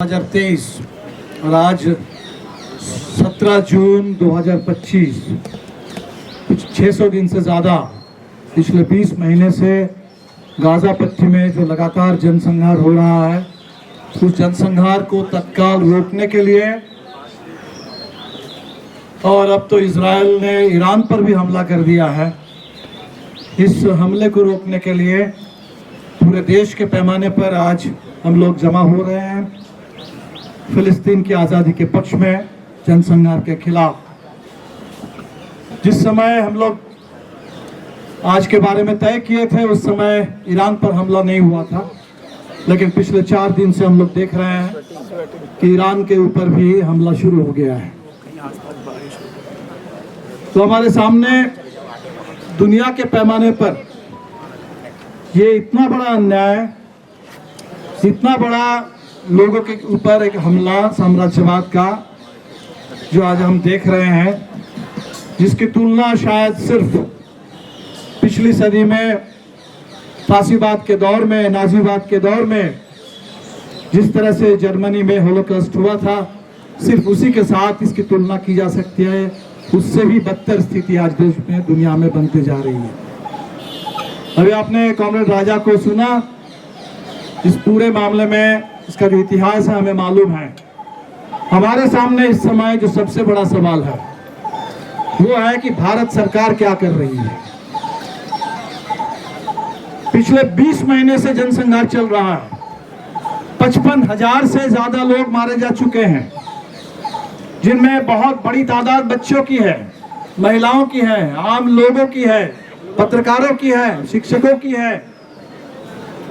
2023 और आज 17 जून 2025, कुछ 600 दिन से ज़्यादा पिछले 20 महीने से गाज़ा पट्टी में जो लगातार जनसंहार हो रहा है, उस जनसंहार को तत्काल रोकने के लिए और अब तो इजराइल ने ईरान पर भी हमला कर दिया है। इस हमले को रोकने के लिए पूरे देश के पैमाने पर आज हम लोग जमा हो रहे हैं फिलिस्तीन की आज़ादी के पक्ष में, जनसंहार के खिलाफ। जिस समय हम लोग आज के बारे में तय किए थे उस समय ईरान पर हमला नहीं हुआ था, लेकिन पिछले 4 दिन से हम लोग देख रहे हैं कि ईरान के ऊपर भी हमला शुरू हो गया है। तो हमारे सामने दुनिया के पैमाने पर ये इतना बड़ा अन्याय, इतना बड़ा लोगों के ऊपर एक हमला साम्राज्यवाद का जो आज हम देख रहे हैं, जिसकी तुलना शायद सिर्फ पिछली सदी में फासीवाद के दौर में, नाजीवाद के दौर में जिस तरह से जर्मनी में होलोकॉस्ट हुआ था, सिर्फ उसी के साथ इसकी तुलना की जा सकती है। उससे भी बदतर स्थिति आज देश में, दुनिया में बनते जा रही है। अभी आपने कॉमरेड राजा को सुना। इस पूरे मामले में इसका जो इतिहास है हमें मालूम है। हमारे सामने इस समय जो सबसे बड़ा सवाल है वो है कि भारत सरकार क्या कर रही है। पिछले 20 महीने से जनसंहार चल रहा है। 55,000 से ज्यादा लोग मारे जा चुके हैं, जिनमें बहुत बड़ी तादाद बच्चों की है, महिलाओं की है, आम लोगों की है, पत्रकारों की है, शिक्षकों की है।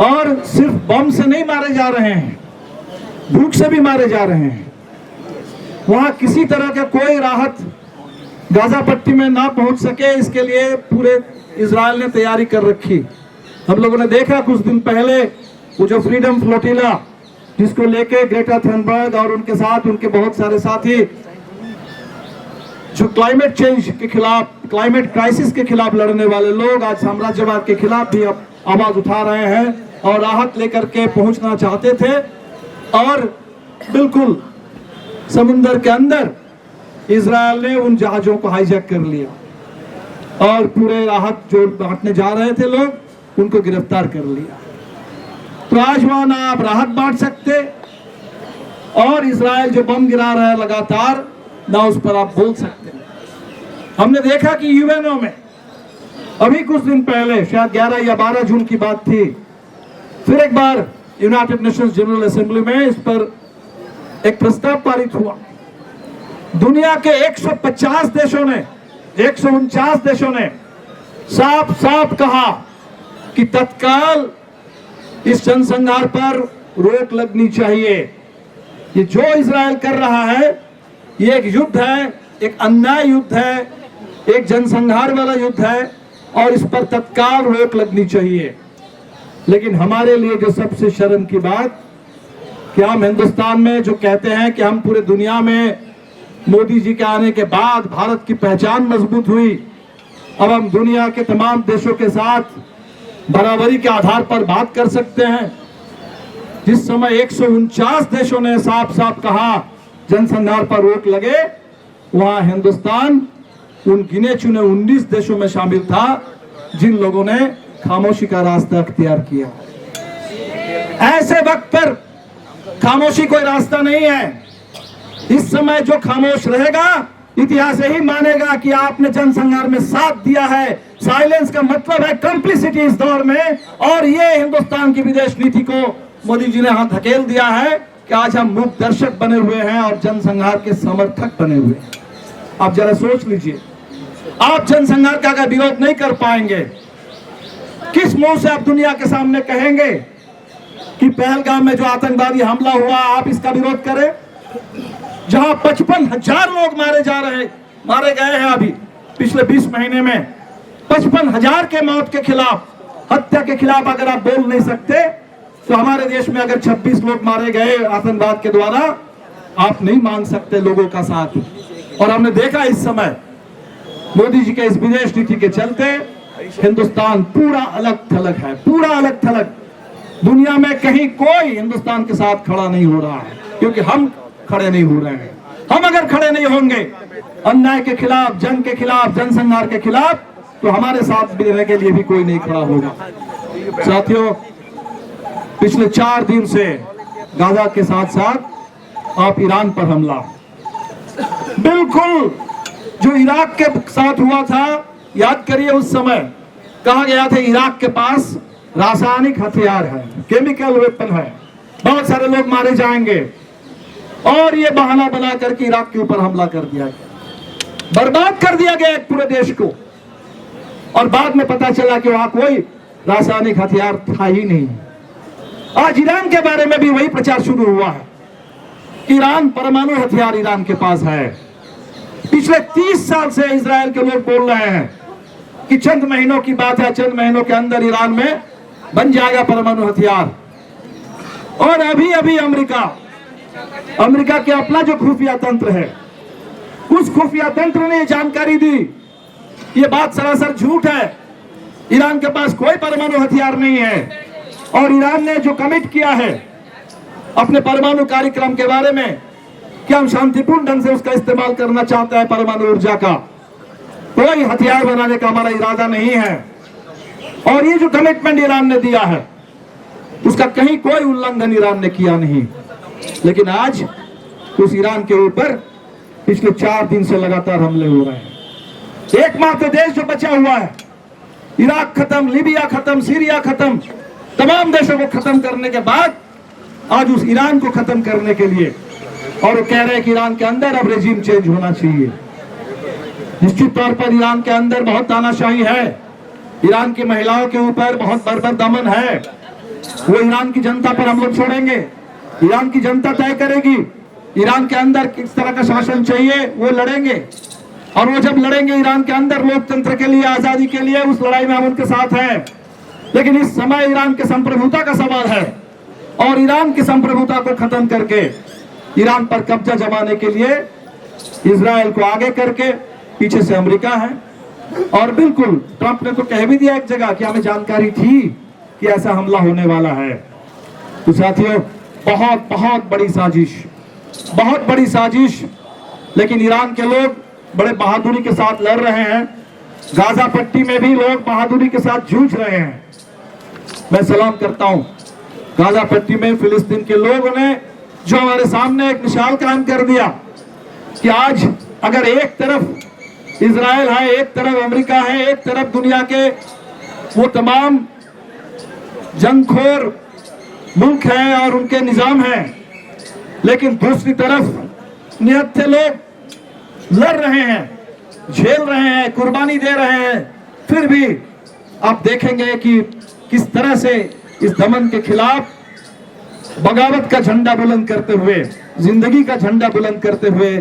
और सिर्फ बम से नहीं मारे जा रहे हैं, भूख से भी मारे जा रहे हैं। वहां किसी तरह का कोई राहत गाजा पट्टी में ना पहुंच सके, इसके लिए पूरे इजराइल ने तैयारी कर रखी। हम लोगों ने देखा कुछ दिन पहले वो जो फ्रीडम फ्लोटिला, जिसको लेके ग्रेटा थनबर्ग और उनके साथ उनके बहुत सारे साथी जो क्लाइमेट चेंज के खिलाफ, क्लाइमेट क्राइसिस के खिलाफ लड़ने वाले लोग, आज साम्राज्यवाद के खिलाफ भी अब आवाज उठा रहे हैं और राहत लेकर के पहुंचना चाहते थे। और बिल्कुल समुंदर के अंदर इजराइल ने उन जहाजों को हाईजैक कर लिया और पूरे राहत जो बांटने जा रहे थे लोग, उनको गिरफ्तार कर लिया। तो आज वहां ना आप राहत बांट सकते और इजराइल जो बम गिरा रहा है लगातार, ना उस पर आप बोल सकते। हमने देखा कि यूएनओ में अभी कुछ दिन पहले, शायद 11 या 12 जून की बात थी, फिर एक बार यूनाइटेड नेशंस जनरल असेंबली में इस पर एक प्रस्ताव पारित हुआ। दुनिया के 150 देशों ने, 149 देशों ने साफ साफ कहा कि तत्काल इस जनसंहार पर रोक लगनी चाहिए। ये जो इजराइल कर रहा है ये एक युद्ध है, एक अन्याय युद्ध है, एक जनसंहार वाला युद्ध है और इस पर तत्काल रोक लगनी चाहिए। लेकिन हमारे लिए जो सबसे शर्म की बात कि हम हिंदुस्तान में जो कहते हैं कि हम पूरे दुनिया में मोदी जी के आने के बाद भारत की पहचान मजबूत हुई, अब हम दुनिया के तमाम देशों के साथ बराबरी के आधार पर बात कर सकते हैं। जिस समय 149 देशों ने साफ साफ कहा जनसंहार पर रोक लगे, वहां हिंदुस्तान उन गिने चुने 19 देशों में शामिल था जिन लोगों ने खामोशी का रास्ता अख्तियार किया। ऐसे वक्त पर खामोशी कोई रास्ता नहीं है। इस समय जो खामोश रहेगा, इतिहास यही मानेगा कि आपने जनसंहार में साथ दिया है। साइलेंस का मतलब है कंप्लिसिटी इस दौर में, और ये हिंदुस्तान की विदेश नीति को मोदी जी ने हाथ धकेल दिया है कि आज हम मूक दर्शक बने हुए हैं और जनसंहार के समर्थक बने हुए हैं। आप जरा सोच लीजिए, आप जनसंहार का अगर विरोध नहीं कर पाएंगे, किस मुंह से आप दुनिया के सामने कहेंगे कि पहलगाम में जो आतंकवादी हमला हुआ आप इसका विरोध करें, जहां 55,000 लोग मारे गए हैं अभी पिछले 20 महीने में। 55,000 के मौत के खिलाफ, हत्या के खिलाफ अगर आप बोल नहीं सकते, तो हमारे देश में अगर 26 लोग मारे गए आतंकवाद के द्वारा, आप नहीं मांग सकते लोगों का साथ। और हमने देखा इस समय मोदी जी के इस विदेश नीति के चलते हिंदुस्तान पूरा अलग थलग है, पूरा अलग थलग। दुनिया में कहीं कोई हिंदुस्तान के साथ खड़ा नहीं हो रहा है। क्योंकि हम खड़े नहीं हो रहे हैं। हम अगर खड़े नहीं होंगे अन्याय के खिलाफ, जंग के खिलाफ, जनसंहार के खिलाफ, तो हमारे साथ देने के लिए भी कोई नहीं खड़ा होगा। साथियों, पिछले 4 दिन से गाजा के साथ साथ आप ईरान पर हमला, बिल्कुल जो इराक के साथ हुआ था, याद करिए उस समय कहा गया था इराक के पास रासायनिक हथियार है, केमिकल वेपन है, बहुत सारे लोग मारे जाएंगे, और ये बहाना बना करके इराक के ऊपर हमला कर दिया गया, बर्बाद कर दिया गया एक पूरे देश को। और बाद में पता चला कि वहां कोई रासायनिक हथियार था ही नहीं। आज ईरान के बारे में भी वही प्रचार शुरू हुआ है कि ईरान परमाणु हथियार ईरान के पास है। पिछले 30 साल से इजराइल के लोग बोल रहे हैं कि चंद महीनों की बात है, चंद महीनों के अंदर ईरान में बन जाएगा परमाणु हथियार। और अभी अभी अमेरिका के अपना जो खुफिया तंत्र है, उस खुफिया तंत्र ने जानकारी दी, ये बात सरासर झूठ है, ईरान के पास कोई परमाणु हथियार नहीं है। और ईरान ने जो कमिट किया है अपने परमाणु कार्यक्रम के बारे में कि हम शांतिपूर्ण ढंग से उसका इस्तेमाल करना चाहते हैं, परमाणु ऊर्जा का, कोई हथियार बनाने का हमारा इरादा नहीं है। और ये जो कमिटमेंट ईरान ने दिया है उसका कहीं कोई उल्लंघन ईरान ने किया नहीं। लेकिन आज उस ईरान के ऊपर पिछले 4 दिन से लगातार हमले हो रहे हैं। एकमात्र देश जो बचा हुआ है, इराक खत्म, लीबिया खत्म, सीरिया खत्म, तमाम देशों को खत्म करने के बाद आज उस ईरान को खत्म करने के लिए, और वो कह रहे हैं कि ईरान के अंदर अब रेजिम चेंज होना चाहिए। निश्चित तौर पर ईरान के अंदर बहुत तानाशाही है, ईरान की महिलाओं के ऊपर बहुत बर्बर दमन है। वो ईरान की जनता पर हम लोग छोड़ेंगे, ईरान की जनता तय करेगी ईरान के अंदर किस तरह का शासन चाहिए, वो लड़ेंगे। और वो जब लड़ेंगे ईरान के अंदर लोकतंत्र के लिए, आजादी के लिए, उस लड़ाई में हम उनके साथ हैं। लेकिन इस समय ईरान के संप्रभुता का सवाल है, और ईरान की संप्रभुता को खत्म करके ईरान पर कब्जा जमाने के लिए इजराइल को आगे करके पीछे से अमेरिका है। और बिल्कुल ट्रंप ने तो कह भी दिया एक जगह कि हमें जानकारी थी कि ऐसा हमला होने वाला है। तो साथियों, बहुत बड़ी साजिश, बहुत बड़ी साजिश। लेकिन ईरान के लोग बड़े बहादुरी के साथ लड़ रहे हैं, गाजा पट्टी में भी लोग बहादुरी के साथ जूझ रहे हैं। मैं सलाम करता हूं गाजा पट्टी में फिलिस्तीन के लोगों ने जो हमारे सामने एक मिसाल कायम कर दिया कि आज अगर एक तरफ इजराइल है, एक तरफ अमेरिका है, एक तरफ दुनिया के वो तमाम जंगखोर मुल्क हैं और उनके निजाम हैं, लेकिन दूसरी तरफ निहत्थे लोग लड़ रहे हैं, झेल रहे हैं, कुर्बानी दे रहे हैं, फिर भी आप देखेंगे कि किस तरह से इस दमन के खिलाफ बगावत का झंडा बुलंद करते हुए, जिंदगी का झंडा बुलंद करते हुए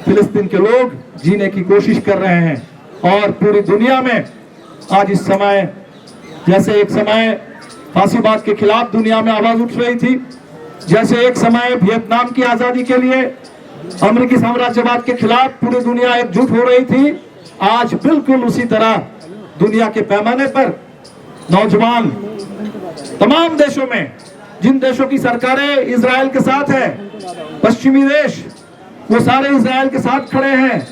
फिलिस्तीन के लोग जीने की कोशिश कर रहे हैं। और पूरी दुनिया में आज इस समय, जैसे एक समय फांसीवाद के खिलाफ दुनिया में आवाज उठ रही थी, जैसे एक समय वियतनाम की आजादी के लिए अमेरिकी साम्राज्यवाद के खिलाफ पूरी दुनिया एकजुट हो रही थी, आज बिल्कुल उसी तरह दुनिया के पैमाने पर नौजवान तमाम देशों में, जिन देशों की सरकारें इजराइल के साथ है, पश्चिमी देश, वो सारे इजराइल के साथ खड़े हैं।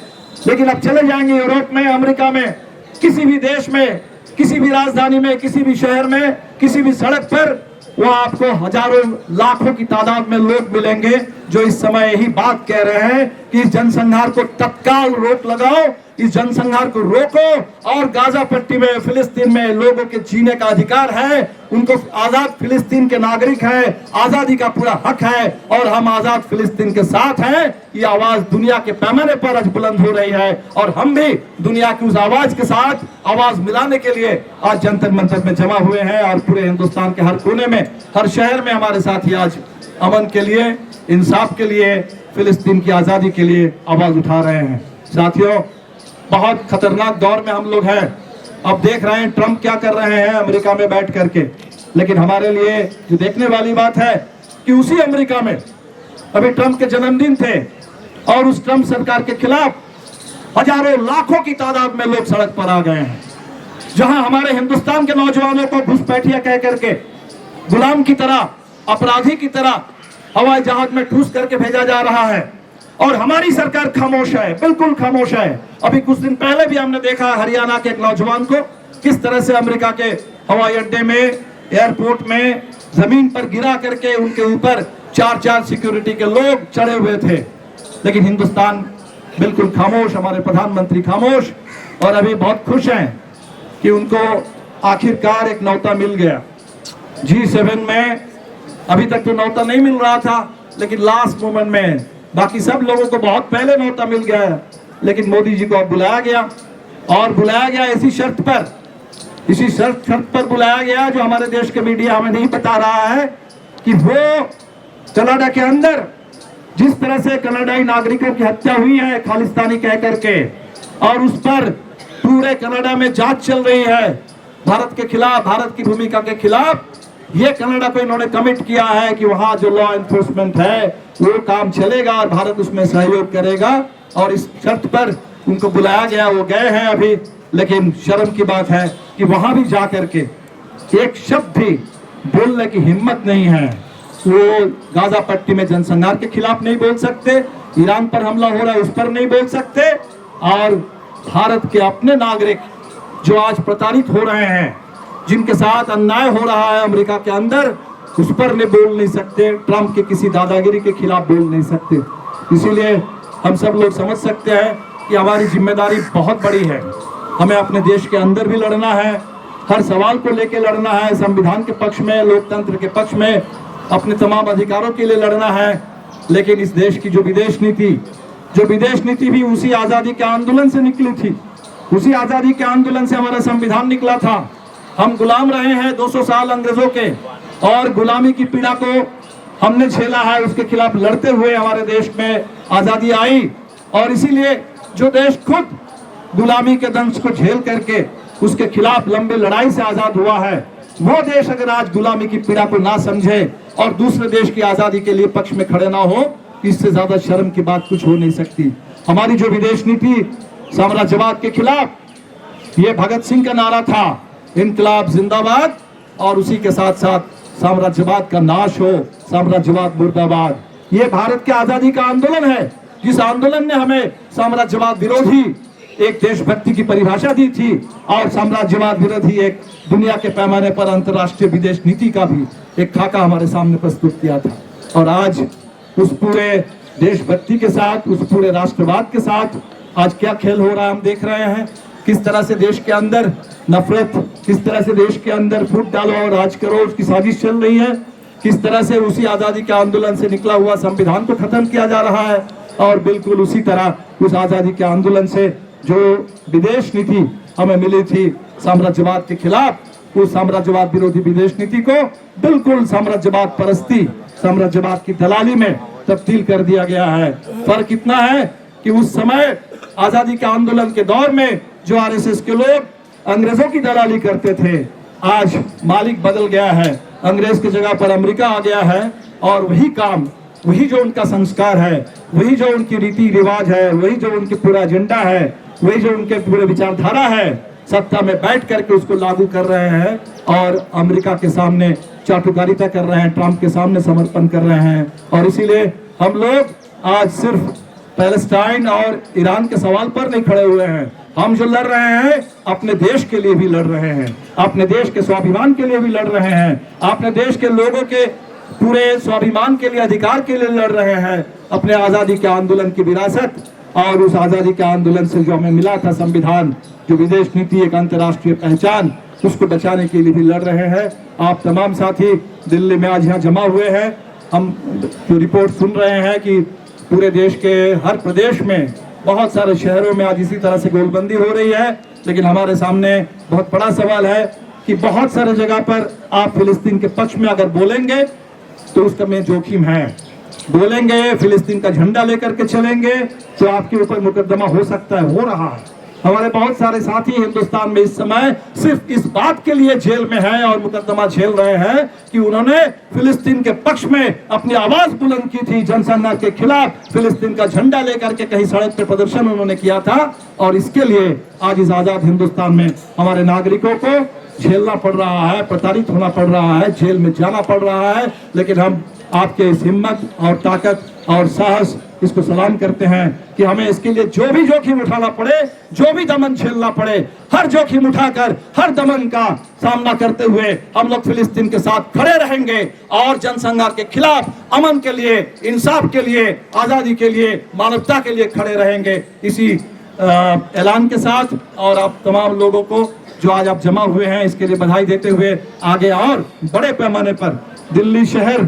लेकिन अब चले जाएंगे यूरोप में, अमेरिका में, किसी भी देश में, किसी भी राजधानी में, किसी भी शहर में, किसी भी सड़क पर, वो आपको हजारों लाखों की तादाद में लोग मिलेंगे जो इस समय यही बात कह रहे हैं कि इस जनसंहार को तत्काल रोक लगाओ, इस जनसंहार को रोको। और गाजा पट्टी में, फिलिस्तीन में लोगों के जीने का अधिकार है, उनको आजाद फिलिस्तीन के नागरिक हैं, आजादी का पूरा हक है, और हम आजाद फिलिस्तीन के साथ हैं। ये आवाज दुनिया के पैमाने पर आज बुलंद हो रही है, और हम भी दुनिया की उस आवाज के साथ आवाज मिलाने के लिए आज जंतर मंतर में जमा हुए हैं। और पूरे हिंदुस्तान के हर कोने में, हर शहर में हमारे साथी आज अमन के लिए, इंसाफ के लिए, फिलिस्तीन की आजादी के लिए आवाज उठा रहे हैं। साथियों, बहुत खतरनाक दौर में हम लोग हैं। अब देख रहे हैं ट्रंप क्या कर रहे हैं अमेरिका में बैठ करके। लेकिन हमारे लिए जो देखने वाली बात है कि उसी अमेरिका में अभी ट्रंप के जन्मदिन थे, और उस ट्रंप सरकार के खिलाफ हजारों लाखों की तादाद में लोग सड़क पर आ गए हैं। जहां हमारे हिंदुस्तान के नौजवानों को घुसपैठिया कह करके, गुलाम की तरह, अपराधी की तरह हवाई जहाज में ठूस करके भेजा जा रहा है और हमारी सरकार खामोश है, बिल्कुल खामोश है। अभी कुछ दिन पहले भी हमने देखा हरियाणा के एक नौजवान को किस तरह से अमेरिका के हवाई अड्डे में, एयरपोर्ट में जमीन पर गिरा करके उनके ऊपर 4 सिक्योरिटी के लोग चढ़े हुए थे। लेकिन हिंदुस्तान बिल्कुल खामोश, हमारे प्रधानमंत्री खामोश, और अभी बहुत खुश हैं कि उनको आखिरकार एक न्योता मिल गया। G7 में अभी तक तो न्योता नहीं मिल रहा था, लेकिन लास्ट मोमेंट में बाकी सब लोगों को बहुत पहले न्योता मिल गया है, लेकिन मोदी जी को अब बुलाया गया, और बुलाया गया इसी शर्त पर बुलाया गया जो हमारे देश के मीडिया हमें नहीं बता रहा है कि वो कनाडा के अंदर जिस तरह से कनाडाई नागरिकों की हत्या हुई है खालिस्तानी कह करके, और उस पर पूरे कनाडा में जांच चल रही है भारत के खिलाफ, भारत की भूमिका के खिलाफ। ये कनाडा को इन्होंने कमिट किया है कि वहां जो लॉ एनफोर्समेंट है वो काम चलेगा और भारत उसमें सहयोग करेगा, और इस शर्त पर उनको बुलाया गया। वो गए हैं अभी, लेकिन शर्म की बात है कि वहां भी जा करके एक शब्द भी बोलने की हिम्मत नहीं है। वो गाजा पट्टी में जनसंहार के खिलाफ नहीं बोल सकते, ईरान पर हमला हो रहा है उस पर नहीं बोल सकते, और भारत के अपने नागरिक जो आज प्रताड़ित हो रहे हैं, जिनके साथ अन्याय हो रहा है अमेरिका के अंदर, उस पर नहीं बोल नहीं सकते, ट्रंप के किसी दादागिरी के खिलाफ बोल नहीं सकते। इसीलिए हम सब लोग समझ सकते हैं कि हमारी जिम्मेदारी बहुत बड़ी है। हमें अपने देश के अंदर भी लड़ना है, हर सवाल को लेकर लड़ना है, संविधान के पक्ष में, लोकतंत्र के पक्ष में, अपने तमाम अधिकारों के लिए लड़ना है। लेकिन इस देश की जो विदेश नीति भी उसी आजादी के आंदोलन से निकली थी, उसी आजादी के आंदोलन से हमारा संविधान निकला था। हम गुलाम रहे हैं 200 साल अंग्रेजों के, और गुलामी की पीड़ा को हमने झेला है, उसके खिलाफ लड़ते हुए हमारे देश में आजादी आई। और इसीलिए जो देश खुद गुलामी के दंश को झेल करके उसके खिलाफ लंबे लड़ाई से आजाद हुआ है, वो देश अगर आज गुलामी की पीड़ा को ना समझे और दूसरे देश की आजादी के लिए पक्ष में खड़े ना हो, इससे ज्यादा शर्म की बात कुछ हो नहीं सकती। हमारी जो विदेश नीति साम्राज्यवाद के खिलाफ, ये भगत सिंह का नारा था, इनकलाब जिंदाबाद, और उसी के साथ साथ साम्राज्यवाद का नाश हो, साम्राज्यवाद मुर्दाबाद। ये भारत के आजादी का आंदोलन है, जिस आंदोलन ने हमें साम्राज्यवाद विरोधी एक देशभक्ति की परिभाषा दी थी, और साम्राज्यवाद विरोधी एक दुनिया के पैमाने पर अंतर्राष्ट्रीय विदेश नीति का भी एक खाका हमारे सामने प्रस्तुत किया था। और आज उस पूरे देशभक्ति के साथ, उस पूरे राष्ट्रवाद के साथ आज क्या खेल हो रहा है हम देख रहे हैं। किस तरह से देश के अंदर नफरत, किस तरह से देश के अंदर फूट डालो और राज करो, उसकी साजिश चल रही है। किस तरह से उसी आजादी के आंदोलन से निकला हुआ संविधान को खत्म किया जा रहा है, और बिल्कुल उसी तरह उस आजादी के आंदोलन से जो विदेश नीति हमें मिली थी साम्राज्यवाद के खिलाफ, उस साम्राज्यवाद विरोधी विदेश नीति को बिल्कुल साम्राज्यवाद परस्ती, साम्राज्यवाद की दलाली में तब्दील कर दिया गया है। फर्क इतना है कि उस समय आजादी के आंदोलन के दौर में जो आरएसएस के लोग अंग्रेजों की दलाली करते थे, आज मालिक बदल गया है, अंग्रेज की जगह पर अमेरिका आ गया है, और वही काम, वही जो उनका संस्कार है, वही जो उनकी रीति रिवाज है, वही जो उनके पूरा एजेंडा है, वही जो उनके पूरे विचारधारा है, सत्ता में बैठ करके उसको लागू कर रहे हैं, और अमेरिका के सामने चाटुकारिता कर रहे हैं, ट्रंप के सामने समर्पण कर रहे हैं। और इसीलिए हम लोग आज सिर्फ पैलेस्टाइन और ईरान के सवाल पर नहीं खड़े हुए हैं, हम जो लड़ रहे हैं अपने देश के लिए भी लड़ रहे हैं, अपने देश के स्वाभिमान के लिए भी लड़ रहे हैं, अपने देश के लोगों के पूरे स्वाभिमान के लिए, अधिकार के लिए लड़ रहे हैं, अपने आजादी के आंदोलन की विरासत और उस आजादी के आंदोलन से जो हमें मिला था संविधान, जो विदेश नीति, एक अंतर्राष्ट्रीय पहचान, उसको बचाने के लिए भी लड़ रहे हैं। आप तमाम साथी दिल्ली में आज यहाँ जमा हुए हैं, हम जो रिपोर्ट सुन रहे हैं कि पूरे देश के हर प्रदेश में, बहुत सारे शहरों में आज इसी तरह से गोलबंदी हो रही है। लेकिन हमारे सामने बहुत बड़ा सवाल है कि बहुत सारे जगह पर आप फिलिस्तीन के पक्ष में अगर बोलेंगे तो उसका में जोखिम है, बोलेंगे फिलिस्तीन का झंडा लेकर के चलेंगे तो आपके ऊपर मुकदमा हो सकता है, हो रहा है। हमारे बहुत सारे साथी हिंदुस्तान में इस समय सिर्फ इस बात के लिए जेल में हैं और मुकदमा झेल रहे हैं कि उन्होंने फिलिस्तीन के पक्ष में अपनी आवाज बुलंद की थी, जनसंघर्ष के खिलाफ फिलिस्तीन का झंडा लेकर के कहीं सड़क पर प्रदर्शन उन्होंने किया था, और इसके लिए आज इस आजाद हिंदुस्तान में हमारे नागरिकों को झेलना पड़ रहा है, प्रताड़ित होना पड़ रहा है, जेल में जाना पड़ रहा है। लेकिन हम आपके इस हिम्मत और ताकत और साहस, इसको सलाम करते हैं कि हमें इसके लिए जो भी जोखिम उठाना पड़े, जो भी दमन झेलना पड़े, हर जोखिम उठाकर हर दमन का सामना करते हुए हम लोग फिलिस्तीन के साथ खड़े रहेंगे और जनसंहार के खिलाफ अमन के लिए, इंसाफ के लिए, आजादी के लिए, मानवता के लिए खड़े रहेंगे। इसी ऐलान के साथ और आप तमाम लोगों को जो आज आप जमा हुए हैं इसके लिए बधाई देते हुए आगे और बड़े पैमाने पर दिल्ली शहर,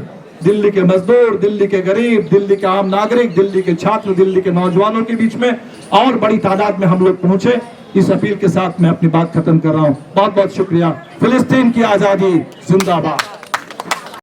दिल्ली के मजदूर, दिल्ली के गरीब, दिल्ली के आम नागरिक, दिल्ली के छात्र, दिल्ली के नौजवानों के बीच में और बड़ी तादाद में हम लोग पहुंचे, इस अपील के साथ मैं अपनी बात खत्म कर रहा हूं। बहुत बहुत शुक्रिया। फिलिस्तीन की आजादी जिंदाबाद।